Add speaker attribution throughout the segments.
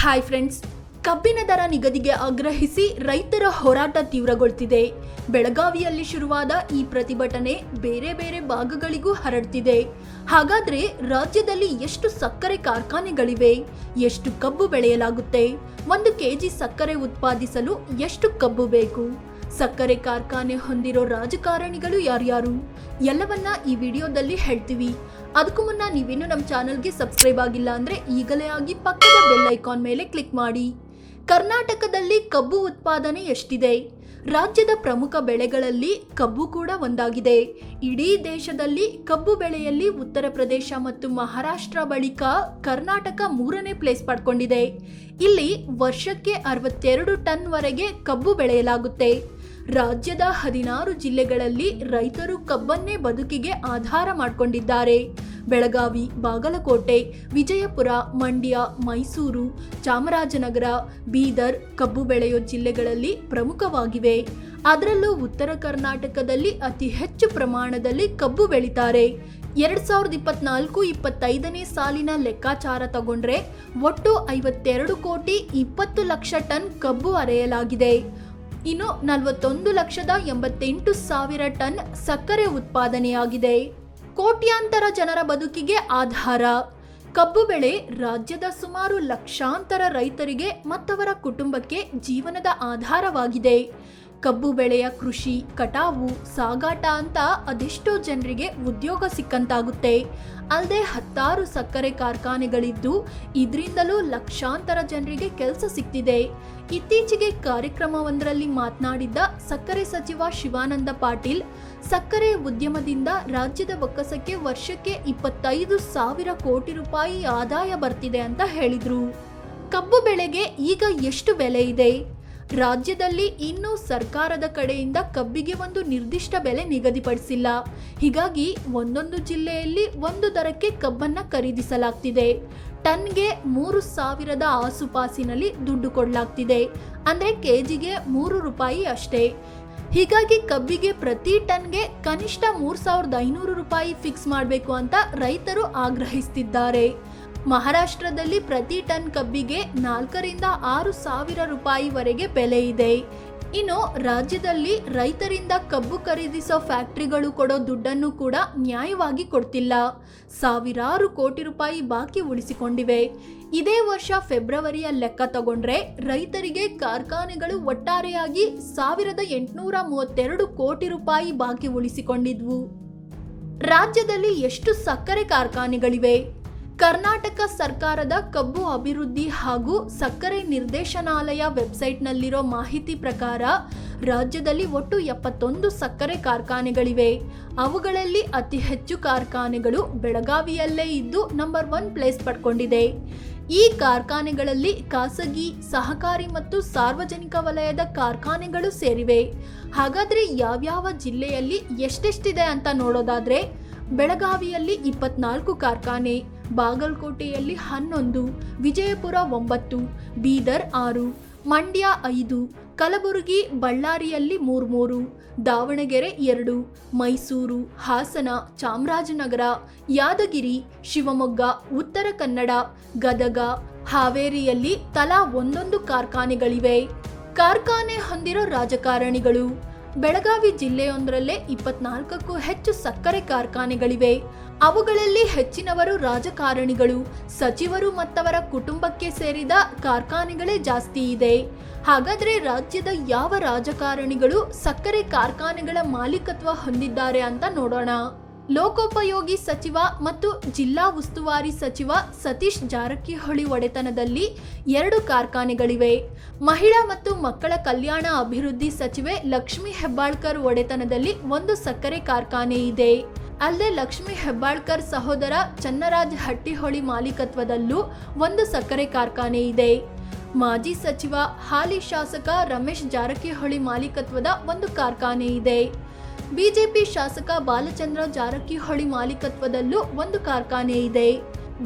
Speaker 1: Hi friends, ಕಬ್ಬಿನ ದರ ನಿಗದಿಗೆ ಆಗ್ರಹಿಸಿ ರೈತರ ಹೋರಾಟ ತೀವ್ರಗೊಳ್ತಿದೆ. ಬೆಳಗಾವಿಯಲ್ಲಿ ಶುರುವಾದ ಈ ಪ್ರತಿಭಟನೆ ಬೇರೆ ಬೇರೆ ಭಾಗಗಳಿಗೂ ಹರಡ್ತಿದೆ. ಹಾಗಾದ್ರೆ ರಾಜ್ಯದಲ್ಲಿ ಎಷ್ಟು ಸಕ್ಕರೆ ಕಾರ್ಖಾನೆಗಳಿವೆ? ಎಷ್ಟು ಕಬ್ಬು ಬೆಳೆಯಲಾಗುತ್ತೆ? 1 ಕೆಜಿ ಸಕ್ಕರೆ ಉತ್ಪಾದಿಸಲು ಎಷ್ಟು ಕಬ್ಬು ಬೇಕು? ಸಕ್ಕರೆ ಕಾರ್ಖಾನೆ ಹೊಂದಿರೋ ರಾಜಕಾರಣಿಗಳು ಯಾರ್ಯಾರು? ಎಲ್ಲವನ್ನ ಈ ವಿಡಿಯೋದಲ್ಲಿ ಹೇಳ್ತೀವಿ. ಅದಕ್ಕೂ ಮುನ್ನ ನೀವಿನ್ನು ನಮ್ಮ ಚಾನಲ್ಗೆ ಸಬ್ಸ್ಕ್ರೈಬ್ ಆಗಿಲ್ಲ ಅಂದ್ರೆ ಈಗಲೇ ಆಗಿ ಪಕ್ಕದ ಬೆಲ್ ಐಕಾನ್ ಮೇಲೆ ಕ್ಲಿಕ್ ಮಾಡಿ. ಕರ್ನಾಟಕದಲ್ಲಿ ಕಬ್ಬು ಉತ್ಪಾದನೆ ಎಷ್ಟಿದೆ? ರಾಜ್ಯದ ಪ್ರಮುಖ ಬೆಳೆಗಳಲ್ಲಿ ಕಬ್ಬು ಕೂಡ ಒಂದಾಗಿದೆ. ಇಡೀ ದೇಶದಲ್ಲಿ ಕಬ್ಬು ಬೆಳೆಯಲ್ಲಿ ಉತ್ತರ ಪ್ರದೇಶ ಮತ್ತು ಮಹಾರಾಷ್ಟ್ರ ಬಳಿಕ ಕರ್ನಾಟಕ 3ನೇ ಪ್ಲೇಸ್ ಪಡ್ಕೊಂಡಿದೆ. ಇಲ್ಲಿ ವರ್ಷಕ್ಕೆ 62 ಟನ್ ವರೆಗೆ ಕಬ್ಬು ಬೆಳೆಯಲಾಗುತ್ತೆ. ರಾಜ್ಯದ 16 ಜಿಲ್ಲೆಗಳಲ್ಲಿ ರೈತರು ಕಬ್ಬನ್ನೇ ಬದುಕಿಗೆ ಆಧಾರ ಮಾಡಿಕೊಂಡಿದ್ದಾರೆ. ಬೆಳಗಾವಿ, ಬಾಗಲಕೋಟೆ, ವಿಜಯಪುರ, ಮಂಡ್ಯ, ಮೈಸೂರು, ಚಾಮರಾಜನಗರ, ಬೀದರ್ ಕಬ್ಬು ಬೆಳೆಯೋ ಜಿಲ್ಲೆಗಳಲ್ಲಿ ಪ್ರಮುಖವಾಗಿವೆ. ಅದರಲ್ಲೂ ಉತ್ತರ ಕರ್ನಾಟಕದಲ್ಲಿ ಅತಿ ಹೆಚ್ಚು ಪ್ರಮಾಣದಲ್ಲಿ ಕಬ್ಬು ಬೆಳೀತಾರೆ. 2024-25ನೇ ಸಾಲಿನ ಲೆಕ್ಕಾಚಾರ ತಗೊಂಡ್ರೆ ಒಟ್ಟು 52 ಕೋಟಿ 20 ಲಕ್ಷ ಟನ್ ಕಬ್ಬು ಅರೆಯಲಾಗಿದೆ. ಇನ್ನು 41,88,000 ಟನ್ ಸಕ್ಕರೆ ಉತ್ಪಾದನೆಯಾಗಿದೆ. ಕೋಟ್ಯಾಂತರ ಜನರ ಬದುಕಿಗೆ ಆಧಾರ. ಕಬ್ಬು ಬೆಳೆ ರಾಜ್ಯದ ಸುಮಾರು ಲಕ್ಷಾಂತರ ರೈತರಿಗೆ ಮತ್ತವರ ಕುಟುಂಬಕ್ಕೆ ಜೀವನದ ಆಧಾರವಾಗಿದೆ. ಕಬ್ಬು ಬೆಳೆಯ ಕೃಷಿ, ಕಟಾವು, ಸಾಗಾಟ ಅಂತ ಅದೆಷ್ಟೋ ಜನರಿಗೆ ಉದ್ಯೋಗ ಸಿಕ್ಕಂತಾಗುತ್ತೆ. ಅಲ್ಲದೆ 10 ಸಕ್ಕರೆ ಕಾರ್ಖಾನೆಗಳಿದ್ದು ಇದರಿಂದಲೂ ಲಕ್ಷಾಂತರ ಜನರಿಗೆ ಕೆಲಸ ಸಿಕ್ತಿದೆ. ಇತ್ತೀಚೆಗೆ ಕಾರ್ಯಕ್ರಮವೊಂದರಲ್ಲಿ ಮಾತನಾಡಿದ್ದ ಸಕ್ಕರೆ ಸಚಿವ ಶಿವಾನಂದ ಪಾಟೀಲ್, ಸಕ್ಕರೆ ಉದ್ಯಮದಿಂದ ರಾಜ್ಯದ ಬೊಕ್ಕಸಕ್ಕೆ ವರ್ಷಕ್ಕೆ 25,000 ಕೋಟಿ ರೂಪಾಯಿ ಆದಾಯ ಬರ್ತಿದೆ ಅಂತ ಹೇಳಿದ್ರು. ಕಬ್ಬು ಬೆಳೆಗೆ ಈಗ ಎಷ್ಟು ಬೆಲೆ ಇದೆ? ರಾಜ್ಯದಲ್ಲಿ ಇನ್ನೂ ಸರ್ಕಾರದ ಕಡೆಯಿಂದ ಕಬ್ಬಿಗೆ ಒಂದು ನಿರ್ದಿಷ್ಟ ಬೆಲೆ ನಿಗದಿಪಡಿಸಿಲ್ಲ. ಹೀಗಾಗಿ ಒಂದೊಂದು ಜಿಲ್ಲೆಯಲ್ಲಿ ಒಂದು ದರಕ್ಕೆ ಕಬ್ಬನ್ನ ಖರೀದಿಸಲಾಗ್ತಿದೆ. ಟನ್ಗೆ 3,000 ಆಸುಪಾಸಿನಲ್ಲಿ ದುಡ್ಡು ಕೊಡಲಾಗ್ತಿದೆ. ಅಂದ್ರೆ ಕೆಜಿಗೆ 3 ರೂಪಾಯಿ ಅಷ್ಟೇ. ಹೀಗಾಗಿ ಕಬ್ಬಿಗೆ ಪ್ರತಿ ಟನ್ಗೆ ಕನಿಷ್ಠ 3,500 ರೂಪಾಯಿ ಫಿಕ್ಸ್ ಮಾಡಬೇಕು ಅಂತ ರೈತರು ಆಗ್ರಹಿಸುತ್ತಿದ್ದಾರೆ. ಮಹಾರಾಷ್ಟ್ರದಲ್ಲಿ ಪ್ರತಿ ಟನ್ ಕಬ್ಬಿಗೆ 4,000 - 6,000 ರೂಪಾಯಿವರೆಗೆ ಬೆಲೆ ಇದೆ. ಇನ್ನು ರಾಜ್ಯದಲ್ಲಿ ರೈತರಿಂದ ಕಬ್ಬು ಖರೀದಿಸೋ ಫ್ಯಾಕ್ಟರಿಗಳು ಕೊಡೋ ದುಡ್ಡನ್ನು ಕೂಡ ನ್ಯಾಯವಾಗಿ ಕೊಡ್ತಿಲ್ಲ. ಸಾವಿರಾರು ಕೋಟಿ ರೂಪಾಯಿ ಬಾಕಿ ಉಳಿಸಿಕೊಂಡಿವೆ. ಇದೇ ವರ್ಷ ಫೆಬ್ರವರಿಯ ಲೆಕ್ಕ ತಗೊಂಡ್ರೆ ರೈತರಿಗೆ ಕಾರ್ಖಾನೆಗಳು ಒಟ್ಟಾರೆಯಾಗಿ 1,832 ಕೋಟಿ ರೂಪಾಯಿ ಬಾಕಿ ಉಳಿಸಿಕೊಂಡಿದ್ವು. ರಾಜ್ಯದಲ್ಲಿ ಎಷ್ಟು ಸಕ್ಕರೆ ಕಾರ್ಖಾನೆಗಳಿವೆ? ಕರ್ನಾಟಕ ಸರ್ಕಾರದ ಕಬ್ಬು ಅಭಿವೃದ್ಧಿ ಹಾಗೂ ಸಕ್ಕರೆ ನಿರ್ದೇಶನಾಲಯ ವೆಬ್ಸೈಟ್ನಲ್ಲಿರೋ ಮಾಹಿತಿ ಪ್ರಕಾರ ರಾಜ್ಯದಲ್ಲಿ ಒಟ್ಟು 71 ಸಕ್ಕರೆ ಕಾರ್ಖಾನೆಗಳಿವೆ. ಅವುಗಳಲ್ಲಿ ಅತಿ ಹೆಚ್ಚು ಕಾರ್ಖಾನೆಗಳು ಬೆಳಗಾವಿಯಲ್ಲೇ ಇದ್ದು ನಂಬರ್ 1 ಪ್ಲೇಸ್ ಪಡ್ಕೊಂಡಿದೆ. ಈ ಕಾರ್ಖಾನೆಗಳಲ್ಲಿ ಖಾಸಗಿ, ಸಹಕಾರಿ ಮತ್ತು ಸಾರ್ವಜನಿಕ ವಲಯದ ಕಾರ್ಖಾನೆಗಳು ಸೇರಿವೆ. ಹಾಗಾದ್ರೆ ಯಾವ್ಯಾವ ಜಿಲ್ಲೆಯಲ್ಲಿ ಎಷ್ಟೆಷ್ಟಿದೆ ಅಂತ ನೋಡೋದಾದ್ರೆ, ಬೆಳಗಾವಿಯಲ್ಲಿ 24 ಕಾರ್ಖಾನೆ, ಬಾಗಲಕೋಟೆಯಲ್ಲಿ 11, ವಿಜಯಪುರ 9, ಬೀದರ್ 6, ಮಂಡ್ಯ 5, ಕಲಬುರಗಿ, ಬಳ್ಳಾರಿಯಲ್ಲಿ 3, ದಾವಣಗೆರೆ 2, ಮೈಸೂರು, ಹಾಸನ, ಚಾಮರಾಜನಗರ, ಯಾದಗಿರಿ, ಶಿವಮೊಗ್ಗ, ಉತ್ತರ ಕನ್ನಡ, ಗದಗ, ಹಾವೇರಿಯಲ್ಲಿ ತಲಾ 1 ಕಾರ್ಖಾನೆಗಳಿವೆ. ಕಾರ್ಖಾನೆ ಹೊಂದಿರೋ ರಾಜಕಾರಣಿಗಳು. ಬೆಳಗಾವಿ ಜಿಲ್ಲೆಯೊಂದರಲ್ಲೇ 24ಕ್ಕೂ ಹೆಚ್ಚು ಸಕ್ಕರೆ ಕಾರ್ಖಾನೆಗಳಿವೆ. ಅವುಗಳಲ್ಲಿ ಹೆಚ್ಚಿನವರು ರಾಜಕಾರಣಿಗಳು, ಸಚಿವರು ಮತ್ತವರ ಕುಟುಂಬಕ್ಕೆ ಸೇರಿದ ಕಾರ್ಖಾನೆಗಳೇ ಜಾಸ್ತಿ ಇದೆ. ಹಾಗಾದ್ರೆ ರಾಜ್ಯದ ಯಾವ ರಾಜಕಾರಣಿಗಳು ಸಕ್ಕರೆ ಕಾರ್ಖಾನೆಗಳ ಮಾಲೀಕತ್ವ ಹೊಂದಿದ್ದಾರೆ ಅಂತ ನೋಡೋಣ. ಲೋಕೋಪಯೋಗಿ ಸಚಿವ ಮತ್ತು ಜಿಲ್ಲಾ ಉಸ್ತುವಾರಿ ಸಚಿವ ಸತೀಶ್ ಜಾರಕಿಹೊಳಿ ಒಡೆತನದಲ್ಲಿ 2 ಕಾರ್ಖಾನೆಗಳಿವೆ. ಮಹಿಳಾ ಮತ್ತು ಮಕ್ಕಳ ಕಲ್ಯಾಣ ಅಭಿವೃದ್ಧಿ ಸಚಿವೆ ಲಕ್ಷ್ಮೀ ಹೆಬ್ಬಾಳ್ಕರ್ ಒಡೆತನದಲ್ಲಿ 1 ಸಕ್ಕರೆ ಕಾರ್ಖಾನೆ ಇದೆ. ಅಲ್ಲದೆ ಲಕ್ಷ್ಮೀ ಹೆಬ್ಬಾಳ್ಕರ್ ಸಹೋದರ ಚನ್ನರಾಜ್ ಹಟ್ಟಿಹೊಳಿ ಮಾಲೀಕತ್ವದಲ್ಲೂ 1 ಸಕ್ಕರೆ ಕಾರ್ಖಾನೆ ಇದೆ. ಮಾಜಿ ಸಚಿವ ಹಾಲಿ ಶಾಸಕ ರಮೇಶ್ ಜಾರಕಿಹೊಳಿ ಮಾಲೀಕತ್ವದ 1 ಕಾರ್ಖಾನೆ ಇದೆ. ಬಿಜೆಪಿ ಶಾಸಕ ಬಾಲಚಂದ್ರ ಜಾರಕಿಹೊಳಿ ಮಾಲೀಕತ್ವದಲ್ಲೂ 1 ಕಾರ್ಖಾನೆ ಇದೆ.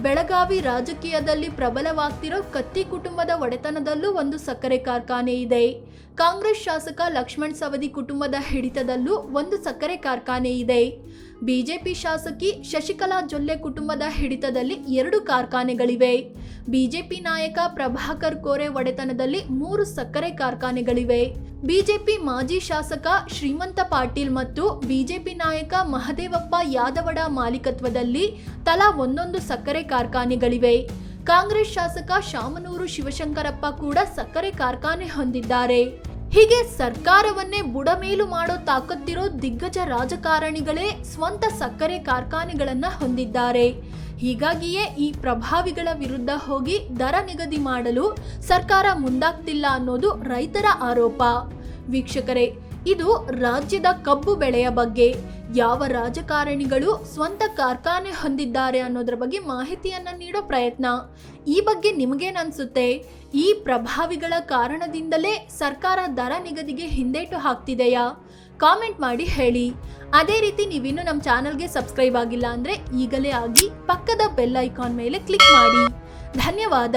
Speaker 1: ಬೆಳಗಾವಿ ರಾಜಕೀಯದಲ್ಲಿ ಪ್ರಬಲವಾಗ್ತಿರೋ ಕತ್ತಿ ಕುಟುಂಬದ ಒಡೆತನದಲ್ಲೂ 1 ಸಕ್ಕರೆ ಕಾರ್ಖಾನೆ ಇದೆ. ಕಾಂಗ್ರೆಸ್ ಶಾಸಕ ಲಕ್ಷ್ಮಣ್ ಸವದಿ ಕುಟುಂಬದ ಹಿಡಿತದಲ್ಲೂ 1 ಸಕ್ಕರೆ ಕಾರ್ಖಾನೆ ಇದೆ. ಬಿಜೆಪಿ ಶಾಸಕಿ ಶಶಿಕಲಾ ಜೊಲ್ಲೆ ಕುಟುಂಬದ ಹಿಡಿತದಲ್ಲಿ 2 ಕಾರ್ಖಾನೆಗಳಿವೆ. ಬಿಜೆಪಿ ನಾಯಕ ಪ್ರಭಾಕರ್ ಕೋರೆ ಒಡೆತನದಲ್ಲಿ 3 ಸಕ್ಕರೆ ಕಾರ್ಖಾನೆಗಳಿವೆ. ಬಿಜೆಪಿ ಮಾಜಿ ಶಾಸಕ ಶ್ರೀಮಂತ ಪಾಟೀಲ್ ಮತ್ತು ಬಿಜೆಪಿ ನಾಯಕ ಮಹದೇವಪ್ಪ ಯಾದವಡ ಮಾಲೀಕತ್ವದಲ್ಲಿ ತಲಾ 1 ಸಕ್ಕರೆ ಕಾರ್ಖಾನೆಗಳಿವೆ. ಕಾಂಗ್ರೆಸ್ ಶಾಸಕ ಶಾಮನೂರು ಶಿವಶಂಕರಪ್ಪ ಕೂಡ ಸಕ್ಕರೆ ಕಾರ್ಖಾನೆ ಹೊಂದಿದ್ದಾರೆ. ಹೀಗೆ ಸರ್ಕಾರವನ್ನೇ ಬುಡಮೇಲು ಮಾಡೋ ತಾಕತ್ತಿರೋ ದಿಗ್ಗಜ ರಾಜಕಾರಣಿಗಳೇ ಸ್ವಂತ ಸಕ್ಕರೆ ಕಾರ್ಖಾನೆಗಳನ್ನ ಹೊಂದಿದ್ದಾರೆ. ಹೀಗಾಗಿಯೇ ಈ ಪ್ರಭಾವಿಗಳ ವಿರುದ್ಧ ಹೋಗಿ ದರ ನಿಗದಿ ಮಾಡಲು ಸರ್ಕಾರ ಮುಂದಾಗ್ತಿಲ್ಲ ಅನ್ನೋದು ರೈತರ ಆರೋಪ. ವೀಕ್ಷಕರೇ, ಇದು ರಾಜ್ಯದ ಕಬ್ಬು ಬೆಳೆಯ ಬಗ್ಗೆ. ಯಾವ ರಾಜಕಾರಣಿಗಳು ಸ್ವಂತ ಕಾರ್ಖಾನೆ ಹೊಂದಿದ್ದಾರೆ ಅನ್ನೋದ್ರ ಬಗ್ಗೆ ಮಾಹಿತಿಯನ್ನ ನೀಡೋ ಪ್ರಯತ್ನ. ಈ ಬಗ್ಗೆ ನಿಮಗೇನನ್ಸುತ್ತೆ? ಈ ಪ್ರಭಾವಿಗಳ ಕಾರಣದಿಂದಲೇ ಸರ್ಕಾರ ದರ ನಿಗದಿಗೆ ಹಿಂದೇಟು ಹಾಕ್ತಿದೆಯಾ? ಕಾಮೆಂಟ್ ಮಾಡಿ ಹೇಳಿ. ಅದೇ ರೀತಿ ನೀವಿನ್ನೂ ನಮ್ಮ ಚಾನಲ್ಗೆ ಸಬ್ಸ್ಕ್ರೈಬ್ ಆಗಿಲ್ಲ ಅಂದರೆ ಈಗಲೇ ಆಗಿ ಪಕ್ಕದ ಬೆಲ್ ಐಕಾನ್ ಮೇಲೆ ಕ್ಲಿಕ್ ಮಾಡಿ. ಧನ್ಯವಾದ.